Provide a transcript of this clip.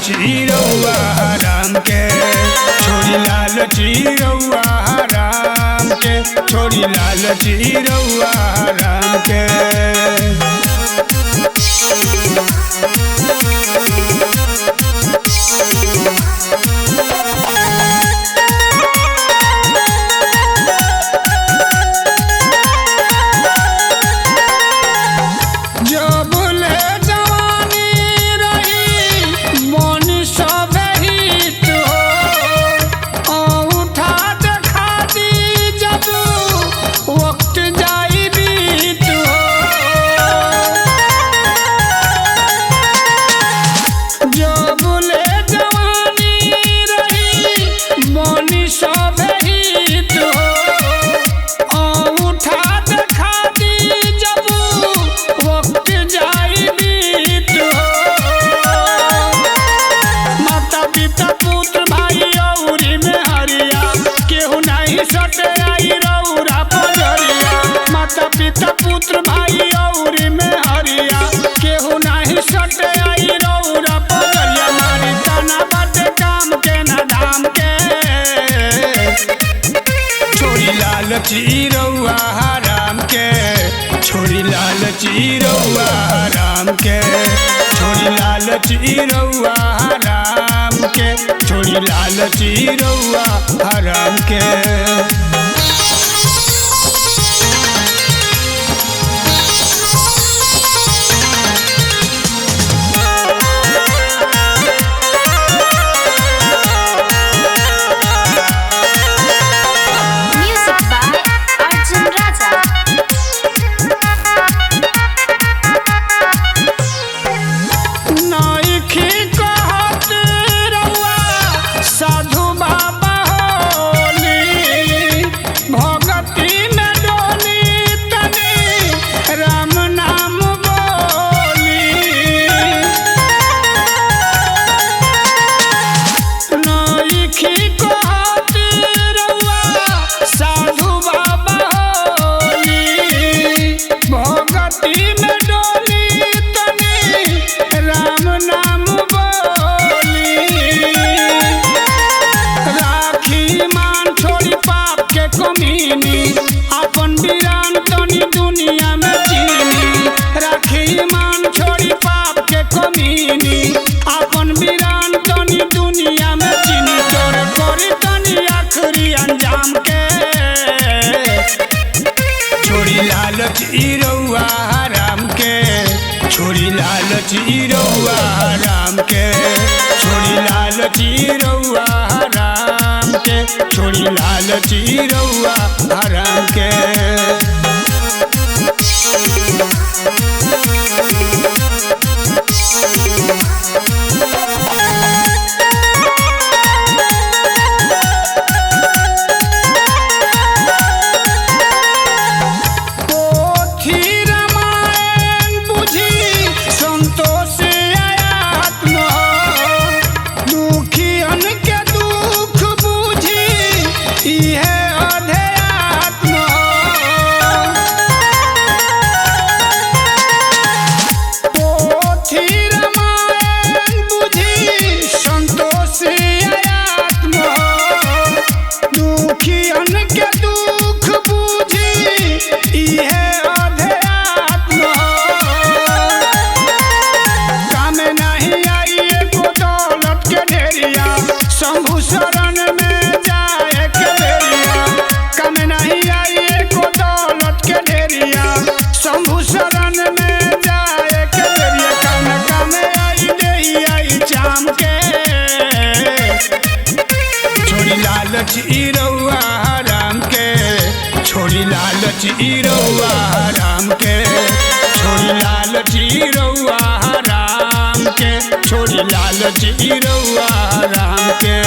लालची रउआ हराम के, छोड़ी लालची रउआ हराम के, छोड़ी लालची रउआ हराम के। माता पिता पुत्र भाई और में हरिया केहू नहीं सटे आई रौरा पगरिया। मारी तना बाटे काम के ना धाम के, छोड़ी लालची रउआ हराम के, छोड़ी लालची रउआ हराम के, छोड़ी लालची रउआ हराम के, छोड़ी लालची रउआ हराम के। अपन वीरान तनी दुनिया में चीनी, राखी मान छोड़ी पाप के कमीनी। अपन वीरान तनी दुनिया में चीनी, तोर करी तनी आखिरी अंजाम के, छोड़ी लालची रउआ हराम के, छोड़ी लालची रउआ हराम के, छोड़ी लालची रउआ हराम के, छोड़ी लालची रउआ हराम के। शंभु शरण में जाए के ढेरिया, कम नहीं आई एको दौलत के ढेरिया। शंभु शरण में जाए के ढेरिया, कम आई देही आई चाम के, छोड़ी लालची रउआ हराम के, छोड़ी लालची रउआ हराम के, छोड़ी लालची रउआ हराम के, छोड़ी लालची रउआ हराम के।